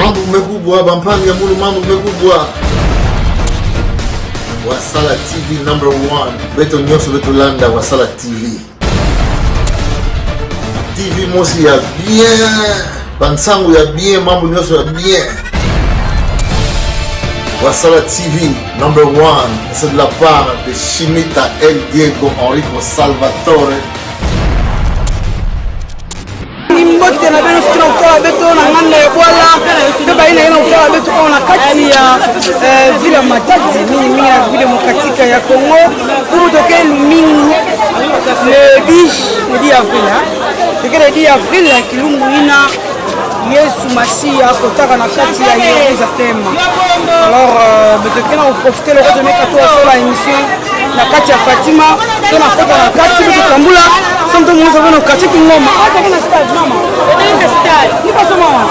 Mambo mekubwa bampani ya mulu mambo mekubwa. Wasala TV number 1. Beto nyoso beto landa Wasala TV. TV mosi ya bien. Bansangu ya bien, mambo nyoso ya bien. Wasala TV number 1. C'est de la part de Chimita El Diego Enrico Salvatore. Mbote na beno fikira kwa beto na nganda ya bwala beba ina ina kwa beto kwa kati ya vile matati mimi ya vile mkatika ya Kongo pour toke mingi le 10 avril le 10 avril ya kilungu ina Yesu Masia kotaka na kati ya Yerusalem. Alors betokena profiter le de meka to la émission na kati ya Fatima tona kota na kati tukambula somto mwanzo wana katika ngoma hata kina stade mama ndio stade ni pas mama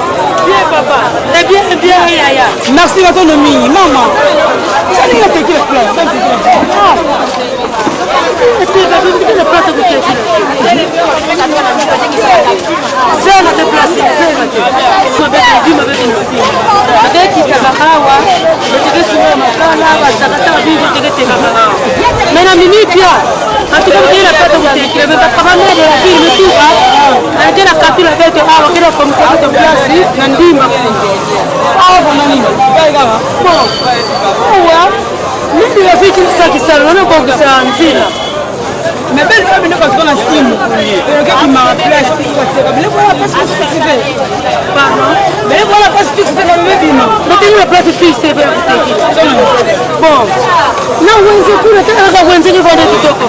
bien papa la bien yaya merci à ton ami mama ça n'est pas que le plan c'est la déplacer c'est la avec qui kabakawa betike sura makala basakata bibi tekete kabakawa mena mimi pia hatuko bila pata kutekele mais papa mère de la fille tout va elle a capté la tête à la commissaire de place na ndima bana nini bon mimi la fille qui saki sana na kwa kusanzira mais belle femme ne pas dans simu le gars qui m'a place mais voilà pas fixe pardon mais voilà pas fixe de la bébé mais tu la place fixe c'est bon na wenze kule tena wenze ni vende kitoko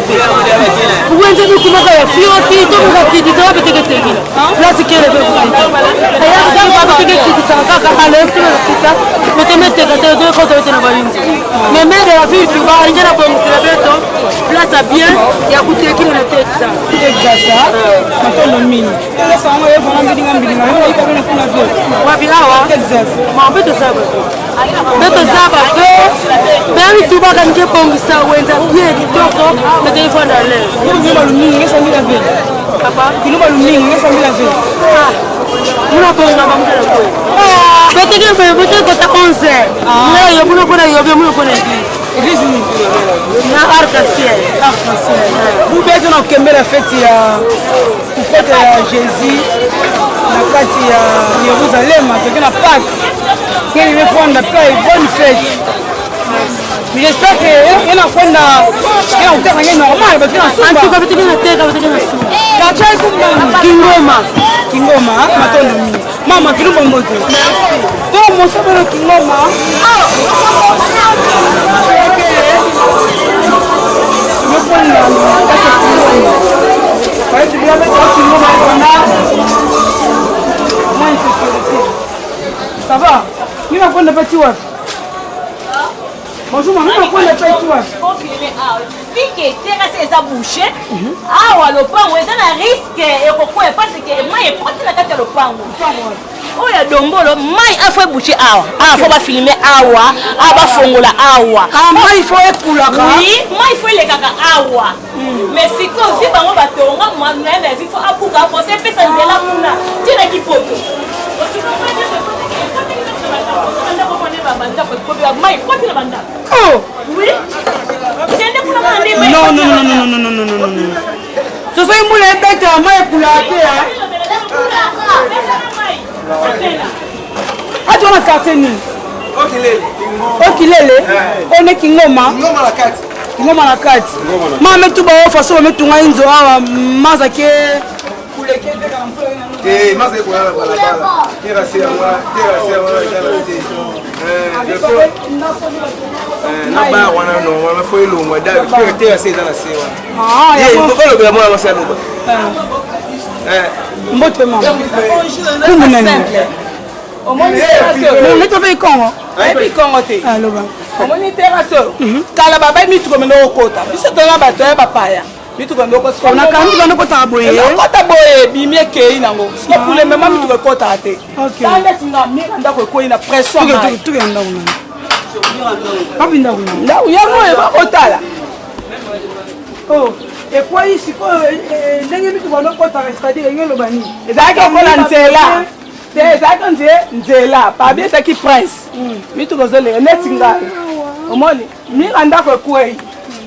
wenze ni kumaka ya fioti to kwa kiti za beteke teki place kile bebe aya kama beteke kiti za kaka alefu na kiti metemete kata de ko de na balinzi mais mère de la ville tu vas ngena kwa mselebeto place bien ya kutekile na teki za exact matono mini ile sango yevo na mbili mbili na hiyo ikabena kuna zote wapi hawa exact mabeto saba beto saba mais tu vas gagner pongisa wenza bien kitoko na telefone à l'aise ngoma lumingi ngesa mbila vile papa ngoma lumingi ngesa mbila vile muna ko ngaba mtala ko beteke ko ta 11 na yo muna ko na yo muna ko na église ni na arc-en-ciel vous beto na kembela fête ya kupata ya Jésus na kati ya Yerusalem tokena Pâques kile ile fonda paix bonne fête. Mais j'espère que il y a quoi na utaka ngene normal parce que en tout cas beteke na teka beteke na suma kacha kingoma matondo mimi mama kilumba moto donc mon sabelo kingoma ça va ni ma konda petit wapi bonjour maman ma konda petit wapi Pique terrasse eza bouché awa lopango eza na risque ekokoya parce que mai ekoti na kati ya lopango oya dombolo mai afo bouché awa afo ba filmer awa aba fongola awa mai fo ekulaka oui mai fo lekaka awa mais siko si bango batonga mwana na zifo apuka ko se pesa ndela kuna tina kipoto oh oui non. Ce sont les bêtes à main pour la terre. Ah, tu as la carte. Ok, on est Kingoma. Kingoma la carte. Maman, tu vas faire ça, mais tu vas inzo à Mazake. Eh, Mazake, voilà, terrasse, na ba wana no wana foi lo mo da que ter essa na sewa e eu vou ver mo você no mbote mama como nene o moni terrasse no to ve kongo ai kongo te aloba o moni terrasse kala baba mi tu ko meno okota biso to na bato ya bapaya mi tu ko ndoko ko na kan tu ko ndoko boye kota boye bi mi ke nango ko pour le même mi tu ko kota te okay tande tinga mi ndako ko ina pression tu enda una papi ndau yango eba otala oh et quoi ici ko ndenge mitu bano kota c'est-à-dire ngelo bani ezaki kola nzela ezalaki nzela pabi ezalaki prince mitukozoleka neti ngai omoni mira ndako ekwei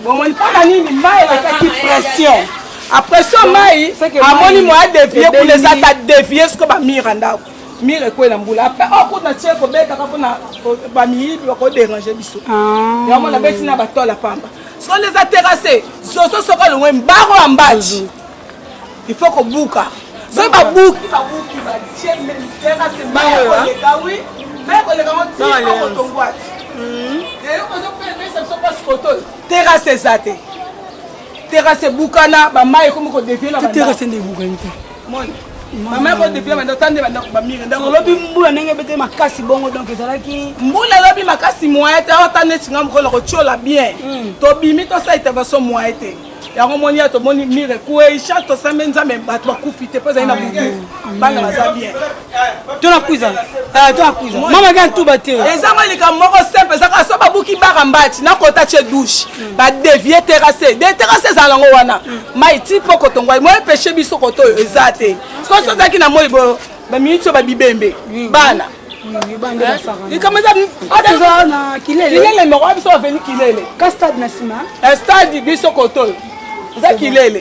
omoni mpona nini mai ezalaki pression apression mai amoni moya dévie kuna eza ta dévie siko bamira ndako mire ekwei na mbula ape okuta tie kobetaka mpona bamiyibi bakoderange biso yamona beti na batola pamba siko nde eza terrasse soso soko longwe mbaro ya mbaji il faut kobuka soki babuki batie terrasse mbaya koleka wi mbaya koleka ngo tia kotongwati terrasse eza te terrasse ebukana bamai ekomi kodevie na terrasse nde ebukani te bamai kodevie na bandako bandako bamire olobi mbula ndenge ebete makasi bongo donc ezalaki mbula elobi makasi moye te ota neti nga mokolo kotiola bien tobimi tosala intervention moye te yango moni ya tomoni mire ekue cha tosambe nzambe bato bakufi te mpo ezali na butu bana baza bien tona kwiza mama ga ntuba te eza molika moko simple ezaka so babuki bara mbati nakota tie douche badevie terrasse de terrasse ezala yango wana mai ti mpo kotongwa moye peshe biso koto oyo eza te siko so ozalaki na moi baminiti oyo babibembe bana kilele moko biso baveni kilele ka stade na nsima stade biso koto eza kilele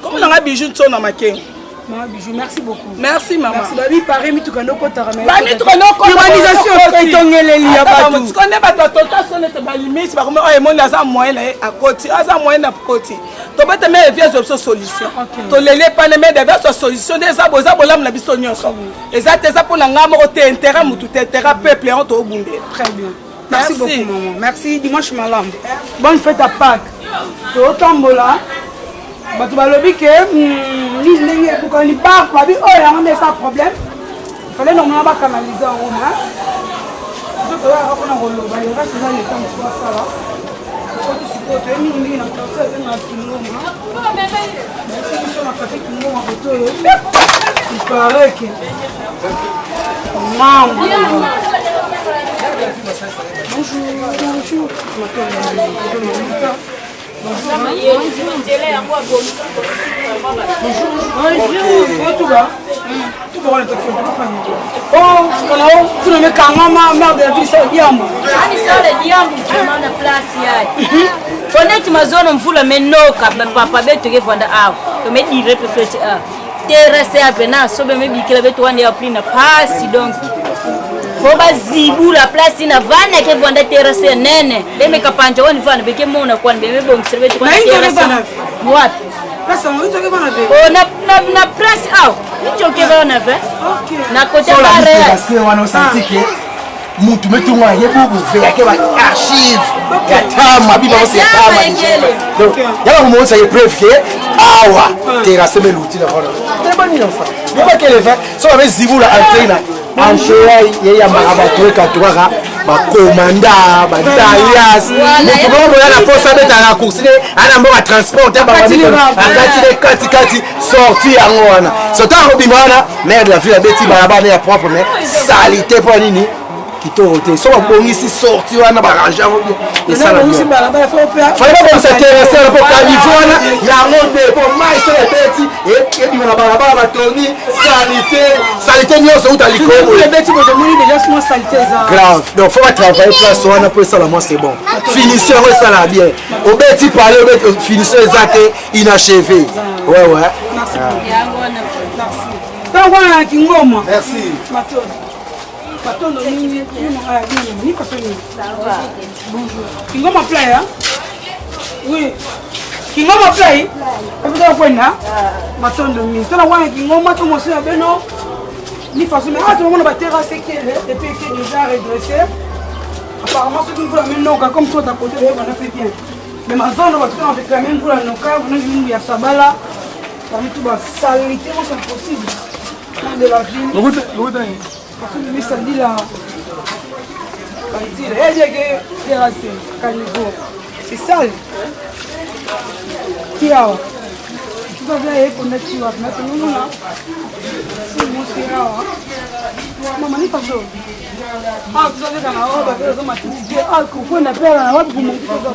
komonanga bijou nso na makengo Maman Bijou, merci beaucoup. Merci maman. Merci babi pareil mi tukando kota ramé. Bami tukando kota. Urbanisation etongele liya batu. Tukande bato tota sonete ba limite ba comme oh monde aza moyen à côté, aza moyen à côté. To bete me vieux option solution. To lele pas ne me de solution des aboza bolam na biso nyonso. Ezate za pour na ngamo te intérêt mutu te intérêt peuple on to bundé. Très bien. Merci beaucoup maman. Merci dimanche malam. Bonne fête à Pâques. To tambola. Bato balobi ke ni ndenge bukani ba babi oyo yango nde sa problème fallait normalement ba canaliser en haut hein je peux avoir qu'on a roloba il reste dans les temps pour ça là faut que tu peux mingi na ça na kingo ma c'est que sur la café kingo ma photo il paraît que maman bonjour Honnête ma zone on fout mais no papa beto ke vanda awa to me dire préféré a terrasse à pena so be me bikela beto wande ya prix na passe donc faut bazibu la place ina vana ke vanda terrasse nene be me kapanja wani vana be ke mona kwa be me bon serve to kwa terrasse wapi place on to ke vana be oh na place awa njo ke vana be OK na côté barre c'est wana osantike mutu metunga yebubu ve yake ba archive ya tama biba ose tama donc yaba kumonsa ye preuve que awa terrasse meluti la voilà très bonne enfant yaba kele fa so avec zibula antena anchea ye ya marabato ekatwaka ba commanda ba dalias mutu bongo ya la posa beta la course ana mbo ba transport ba akati kati sorti yango wana sota robimana maire de la ville beti barabara ya propre mais salité pour nini kitorote so babongisi sorti wana baranja et ça fallait pas s'intéresser à pour Californie yango de pour mai sur les petits et na barabara batoni salité nyonso utaliko les bêtis vont devenir déjà sur saleté grave donc faut travailler place wana pour ça moi c'est bon finition ça là bien au bêtis parler au finition exact inachevé ouais merci donc voilà Kingoma merci Patono nini ni kasoni bonjour Kingoma play hein oui Kingoma play epita kwenda matondo mimi tona wana Kingoma to mosi na beno ni façon mais ah tout le monde va terrasser qui depuis qui déjà redressé apparemment ce qui veut amener non comme toi d'à côté on a fait bien mais ma zone va tout avec la même pour la noka on a vu ya sabala parmi tout ba salité c'est impossible de la ville parce que lui ça dit là c'est sale tiens tu vas voir pour mettre tu vas mettre nous là c'est mon tiens maman ni pas ça ah tu savais quand on va faire comme tu ah qu'on a peur on va pour monter ça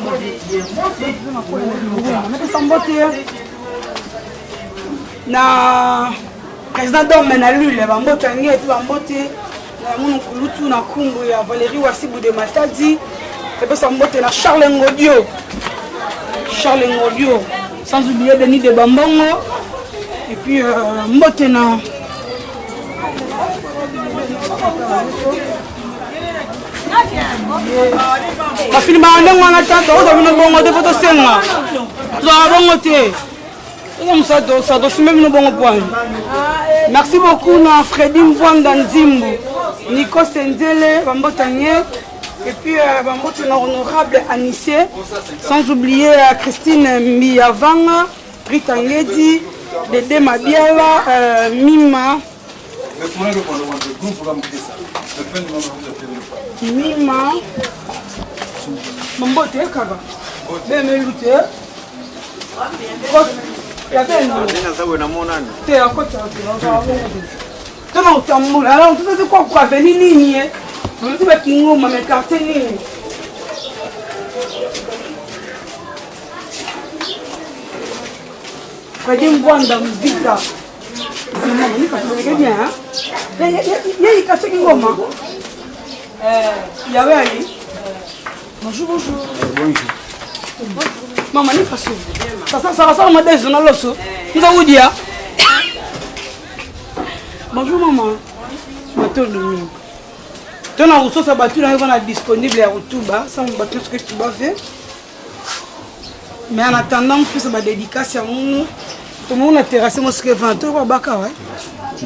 mais ça mbote na président d'homme na lule bambote angi et bambote na munu kulutu na kumbu ya Valérie Wassibu de Matadi et puis bambote na Charles Ngodio sans oublier Denis de Bambongo et puis mbote na bafili bandenge wana tata ozabino bongo te po tosenga tozala bongo te merci beaucoup na Freddy Mvwanda Nzimbu, Nico Senzele, Bambotanier, et puis Bambote honorable Anissé, sans oublier Christine Miyavanga, Rita Ngedi, Dédé Mabiala, Mima. Mima. Bambote, Kaba. Bemeluté. Tona utamula alors tout quoi quoi venir ligne on dit que ngoma mais quartier ligne Freddy Mvwanda Mvita ni pas très bien hein il quartier ngoma il y avait ali bonjour maman ni façon ça va me dire dans l'osso nous allons dire bonjour maman matolo tu as reçu sa battu là on est disponible à Rutuba ça on battu ce que tu vas faire mais en attendant plus ma dédicace à nous tout le monde a terrassé mon script en tout baka ouais tu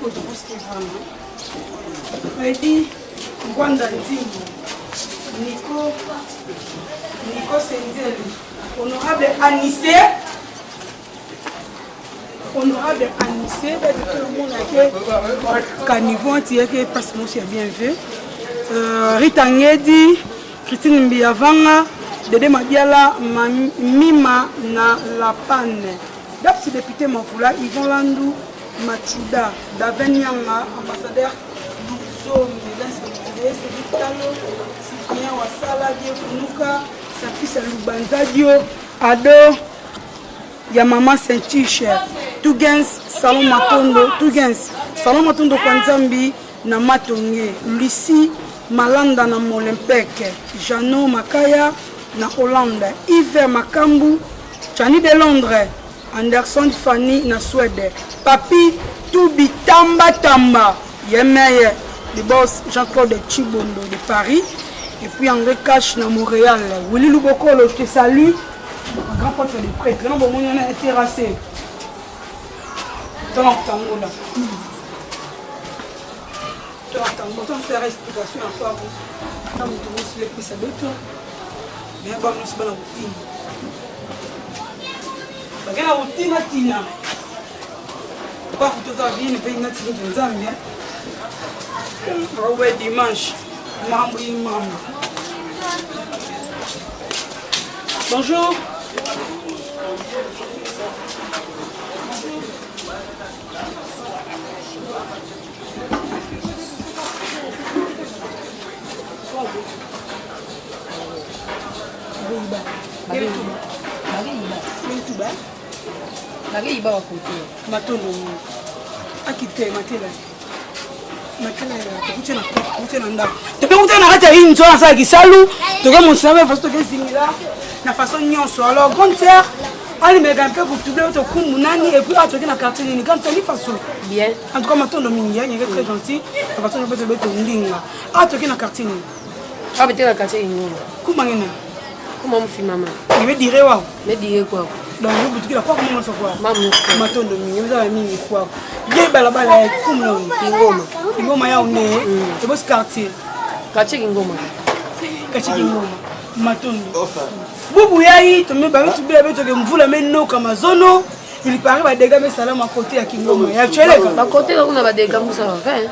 peux te poster vraiment Freddy Mvwanda Nzimbu Nico Senzele, honorable Anissé, tout le monde a Canivon, qui passe mon bien fait. Rita Ngedi, Christine Mbiavanga, Dédé Mabiala, Mima na la panne. D'après député Mafula, Yvon Landou, Machuda, Daven Nyanga, ambassadeur Douzo, Mesdames Cyprien Wasala, Dio Funuka, sa fille Lubanza Dio, Ado, Yamama Saint-Tiche, Tugens, Salon Matondo Kwanzambi, na Matonge, Lucie, Malanda na Molenbeek, Jano Makaya, na Hollande, Yves Makambu, Chani de Londres, Anderson Fanny na Suède, Papi, Toubi Tamba, Yemeye, le boss Jean-Claude Chibondo de Paris, et puis André Cash na Montréal. Willy Lubokolo, je te salue. Un grand pote de prêtre. Non, bon, on est terrassé. Dans l'octango là. Dans l'octango, on fait respiration à part. Quand vous trouvez sur les pistes de toi, bien, bon, nous sommes dans la routine. La routine, Tina. Pas que tout ça vienne, paye notre signe de Zambia. Ouais, dimanche. Bonjour. na façon nyonso alors grande sœur ali mega peu pour tout le coup nani et puis atoki na quartier ni quand c'est façon bien en tout cas matondo mingi il est très gentil la façon de peut ndinga atoki na quartier ni abete na quartier ni kuma ngena kuma mfi mama il me dire wa me dire quoi donc vous boutique la quoi comment ça quoi matondo mingi vous avez mingi quoi bien balabala kuma ngoma ya une et boss quartier ngoma matondo bubu yayi to me ba tu be to ke mvula meno kama zono il paraît ba dégâts mais salam à côté ya Kingoma ya chele ba côté kuna ba dégâts musa ba fait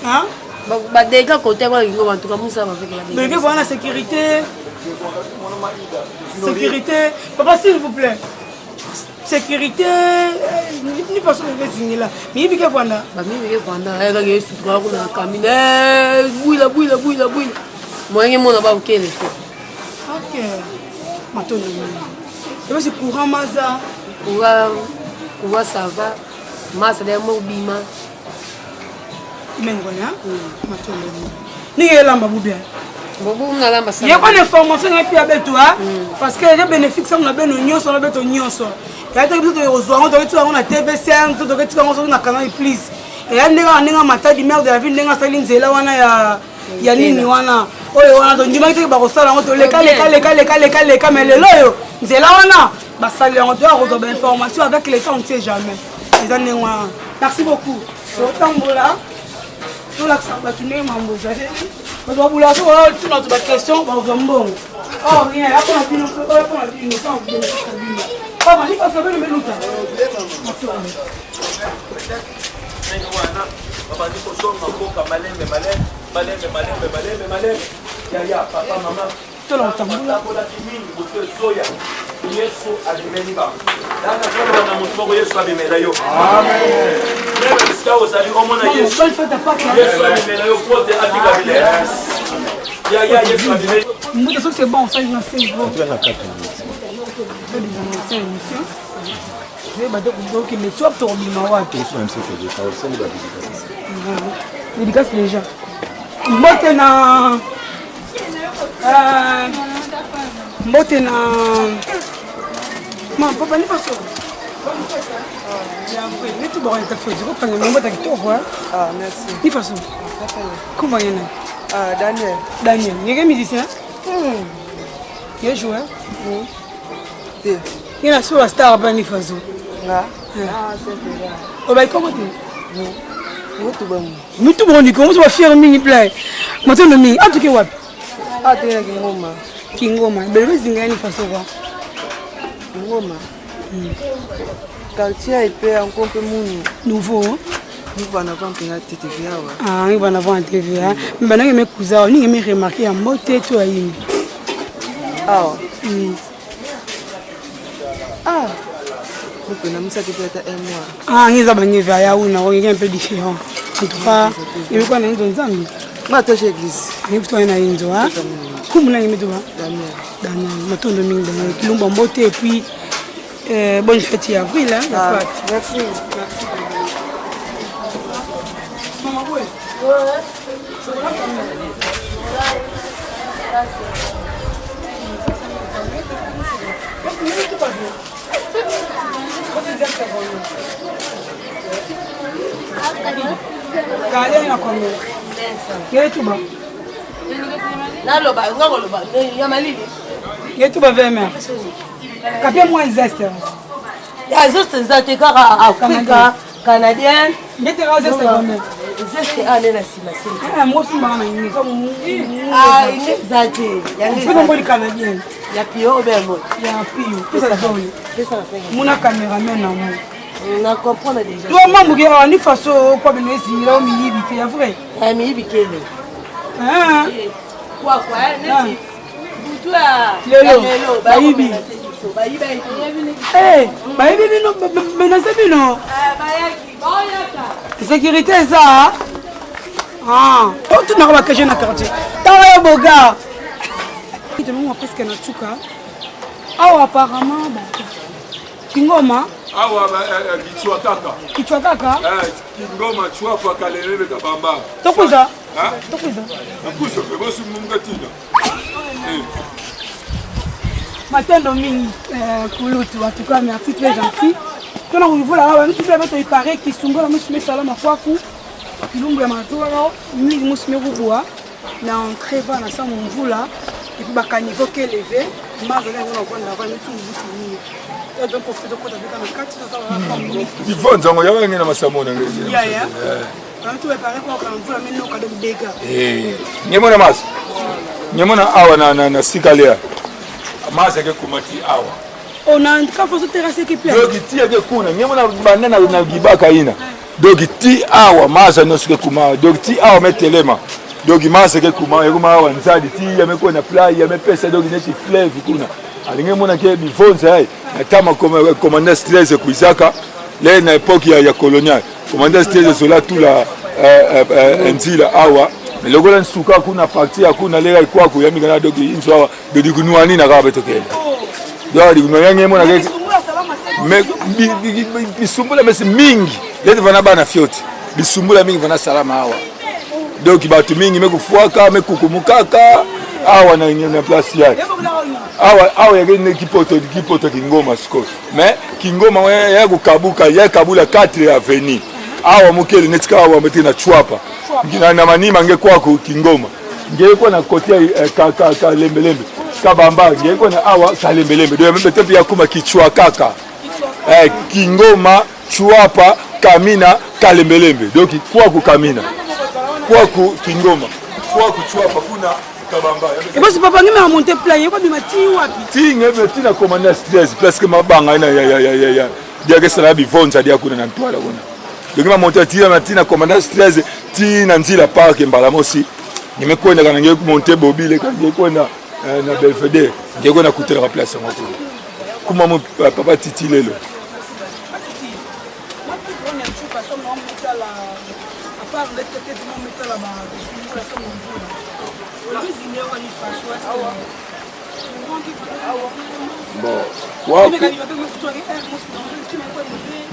hein ba dégâts côté ba Kingoma en tout cas musa ba fait la mais que voilà sécurité papa s'il vous plaît sécurité ni façon de signer là mais il que voilà ba mi que voilà elle est sur quoi kuna caminer bouila moyen mon ba okele ok matondo et c'est courant maza Kuwa ça va. Masa de mobima. Mengona. Matolo. Ni elamba bubia. Bobu na lamba ça. Ya kone formation et puis avec toi parce que les bénéfices on a ben nyonso na beto nyonso. Ya te biso ozwa on to on a TV5 to to on na canal plus. Et ya ndinga mata di merde de la ville ndinga sali nzela wana ya nini wana. Oyo wana to ndima te ba ko sala on to leka mais lelo yo nzela wana ba sali on doit avoir information avec les temps on sait jamais. Les années wana. Merci beaucoup. Otambola. Tout la samba tu ne mambo ça. Mais bon, vous l'avez tout notre question, bon, bon. Oh, rien, là, on a dit, on a dit, on a dit, ah, mais il faut savoir le menu. Tout l'entend. Yesu alimeniba. Dada kwa na mtu wako Yesu abimela yo. Amen. Leo sikao sali omona Yesu. Yesu abimela yo pote afika vile. Ya Yesu abimela. Moi ça c'est bon, ça je sais bon. Tu as la carte. Je vais donc mais tu as ton bima wapi. Yesu amsifie kwa usemi wa dédicace. Dédicace les gens. Mbote na mbote na maman papa ni pas sûr. Mais tu bois ta feuille, tu prends le mbote qui toi quoi. Ah merci. Ni façon. Comment y en a? Ah Daniel. Daniel, il y a un musicien? Il y a un joueur? Oui. Il y a un sur la star à ni façon. Ah c'est vrai. Oh bah comment tu? Non. Muito bom. Muito bom, comment tu vas faire mini play? Maintenant le mini, ah tu que what? Ah tu es Kingoma. Kingoma, belle zinga ni façon quoi? Kingoma. Quartier est un peu nouveau. Nous va en avant que la TV. Ah, il va en avant TV. Mais maintenant mes cousins, ni me remarqué en moté toi yi. Ah. Ah. Donc on a mis ça depuis un mois. Ah, ils ont bagné vers ya una, on est un peu différent. En tout cas, il me connaît dans Zambie. Moi toi chez église. Il faut aller na Indo hein. Comment là il me doit? Daniel, matondo mingi Daniel Kilomba Mbote et puis bonne fête à avril hein. Merci. Maman ouais. Kale na kono. Yetu ba. Naloba, ngoloba, ya malili. Yetu ba vema. Kapia moins zeste. Ya zeste zate kaka Afrika, Canadien. Ndete ka zeste kono. Zeste ale na sima sima. Ah, moi aussi ba na ni so. Ah, ile zate. Ya ni ngoli Canadien. Ya pio bemo. Ya pio. Pesa zoni. Pesa na Muna cameraman na mo. Na comprendre déjà. Toi maman qui a ni façon quoi ben esi là mi yibi ke ya vrai. Ah mi yibi kele. Ah. Quoi neti. Butua. Lelo. Bayibi. Eh, bayibi bino menace bino. Bayaki, bayaka. Sécurité ça. Ah, oh tu n'as pas caché na quartier. Tawa boga. Tu me vois presque na tuka. Ah apparemment bon. Kingoma. Awa kichwa kaka. Kichwa kaka? Kingoma chwa kwa kalelele kabamba. Tokuza. Ah? Tokuza. Nakuza bebosi munga tina. Matendo mingi kulutu en tout cas merci très gentil. Tona kuivula hawa mtu pia beto ipare kisungula musime salama kwaku. Kilungu ya matua mingi musime kubwa na entrée va na samu mvula et puis bakanivo ke levé mazo lengo na kwenda kwa mtu mbusi. Donc on fait de quoi avec un 4 ça va. Yvonne zango yawe ngena masamona ngezi. Ya. Tu vas parler kwa mvula mimi no kado bega. Nyemona mas. Nyemona awa na sikalia. Mas yake kumati awa. On a quand faut se terrasser qui plaît. Donc ti yake kuna nyemona banana na gibaka ina. Donc ti awa mas no sike kuma. Donc ti awa metelema. Donc mas yake kuma yekuma awa nzadi ti yameko na play yamepesa donc neti fleuve kuna. Alinge mona ke bivonza hai natama commandant stress kuisaka le na époque ya colonial commandant stress sola tout la nzila awa lokola nsuka kuna parti kuna lega kwa ku yami kana dogi inzo awa de digunuani na ka betokela do digunuani mona ke mais bisumbula mesi mingi leti vana bana fioti bisumbula mingi vana salama awa donc batu mingi mekufuaka mekukumukaka awa na place yake awa yake kipoto Kingoma siko mais Kingoma ya kukabuka ya kabula 4 avenue awa mukeli netika awa mbeti na chwapa na manima ngekwa ku Kingoma ngekwa na kotia ka lembelembe kabamba ngekwa na awa kalembelembe ndio mbete pia kuma kichwa kaka Kingoma chwapa kamina kalembelembe donc kwa ku kamina kwa ku Kingoma kwa ku chwapa kuna kabamba et parce papa ngime a monter plan yeko bimati wapi tinge beti na commandant stress presque mabanga na ya dia que sala bivonza dia kuna na ntwala kuna ngima monter tira na tina commandant stress tina nzila park mbala mosi nimekwenda kana ngeke monter bobile kana ngekwenda na Belvedere ngekwenda kutela ka place ngoko kuma papa titi lelo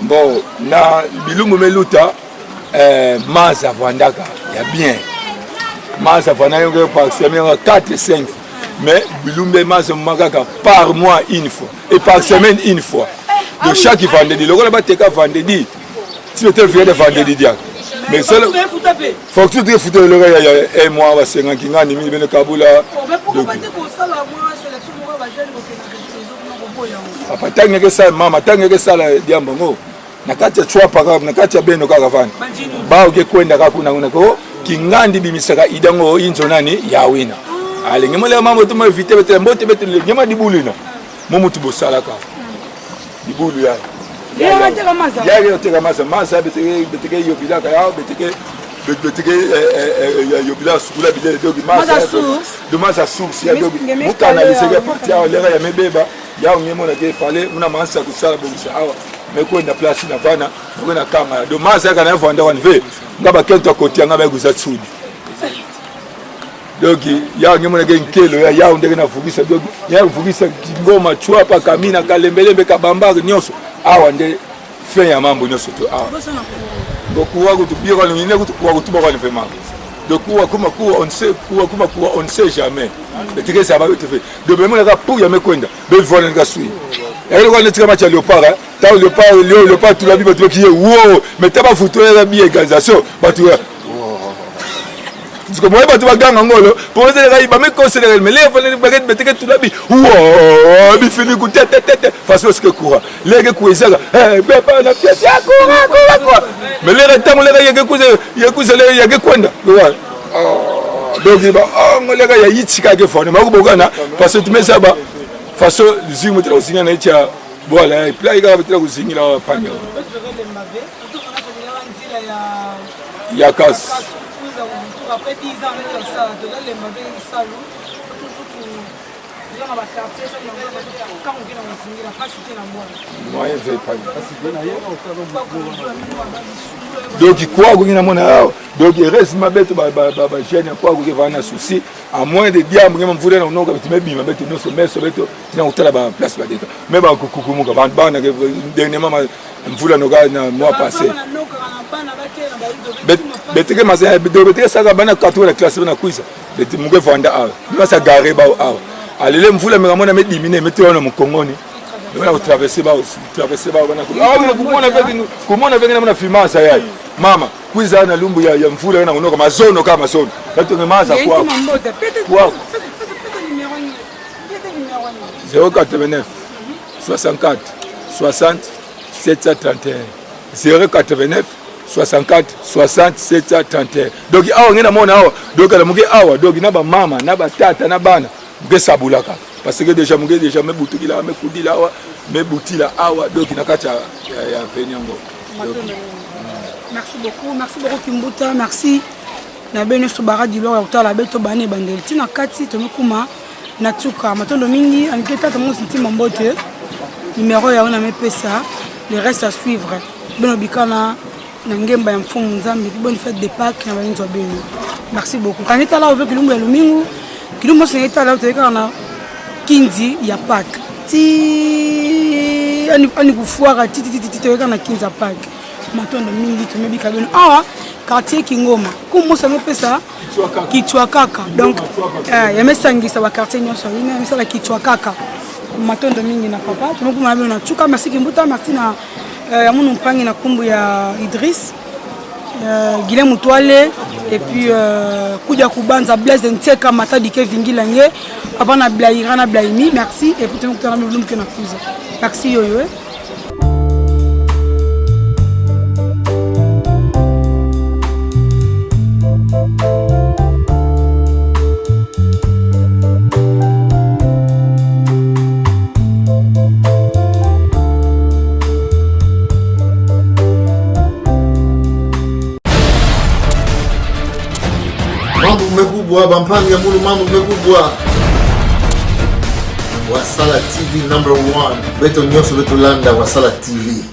bon na bilungu meluta maza vandaka ya bien maza vana yonge par semaine 4-5 mais bilumbe maza makaka par mois une fois et par semaine une fois de chaque vendredi le ba teka vendredi tu veux te faire de vendredi dia mais seul faut que tu te foutes le gars il y a un mois va 50 ngani mimi bene kabula papa tangeke sa mama tangeke sala diambo ngo nakati chwapa ka nakati beno kaka vana ba uke kwenda ka kuna ko kingandi bimisaka idango inzo nani ya wina ale ngemole mambo tuma vite bete mbote bete ngema dibulina momutu bosala ka dibulu ya ya teka masa beteke yobilaka ya beteke yobila sukula bile dogi masa source ya dogi mukanalize ya parti ya lera ya mebeba ya ngemo ke fale muna mansa kusala bongisa awa mekwenda place na vana ngona kama do masa kana vanda wanve ngaba kento kotia ngaba guza tsudi dogi ya ngemo ke nkelo ya ndeke na vugisa dogi ya vugisa Kingoma chwapa kamina kalembelembe kabamba nyoso awa nde fin ya mambo nyoso to awa dokuwa kutubia kwa nyingine kuwa kutuba kwa nifema dokuwa kuma kuwa on sait jamais betike ça va te faire de même la pour ya mekwenda be voler nga sui et kwa netika match léopard ta léopard tout la bible tu qui wow mais t'as pas photo ya bien organisation batu parce que moi batu baganga ngolo pour les gars ba me considérer mais les voler baguette betike tout la bi wow bi fini ku tete face à ce que coura les gars kuisaga papa na pièce ya coura mais les retamu les gars yekuze les yake kwenda donc ba ngole ga yichika ke fone makubokana parce que tumesa ba façon zimu tra usinya na cha bola et puis ga tra usinyira panya ya kas après 10 ans avec ça de là les mauvais salon donc quoi vous na mona donc il reste ma bête ba jeune quoi vous va na souci à moins de diambo ngema mvule na unoka bitu mebima bête no sommeso bête na utala ba place ba deta mais ba kukumuka ba na dernièrement mvula noka na mois passé bête que mazaya bête saka bana katwa la classe na kuisa bête muge vanda a masa garé ba a alele mvula mengamona medimine meteona mukongoni ndio traverser ba bana kumona vengine mna filmasa yai mama kuiza na lumbu ya mvula na unoka mazono kama mazono natonge maza kwa 089 64 60 731 089 64 60 731 donc awa ngena mona awa donc la muge awa donc na ba mama na ba tata na bana muge sabulaka parce que déjà muge déjà me butukila me kudila awa me butila awa donc na kata ya venyango. Merci beaucoup Kimbuta, merci na beno sobara di lo ya la beto bane bandel tina kati to mekuma na tuka matondo mingi anketa to mo senti mambote numéro ya ona me pesa le reste à suivre beno bikana na ngemba ya mfumu nzambe bonne fête de Pâques na banzo beno. Merci beaucoup kaneta la avec lumbu ya lumingu kilumbo sineta la uteka na kinzi ya Pâques ti ani kufuara titi toyeka na Kinza Park matondo mingi tumebika bino awa quartier Kingoma kumosa mepesa kichwa kaka donc yamesangisa ba quartier nyonso ina yamesala kichwa kaka matondo mingi na papa tumekuna bino na chuka merci Kimbuta merci na ya munu mpangi na kumbu ya Idriss Guilhem Mutwale et puis kuja kubanza Blaise Nteka Matadi Kevingila nge abana Blairana Blaimi merci et puis tumekutana na Blum na kuza merci yoyo Mambo mmekubwa bampangi ya mulu mambo mmekubwa Wasala TV #1 beto nyonso beto landa Wasala TV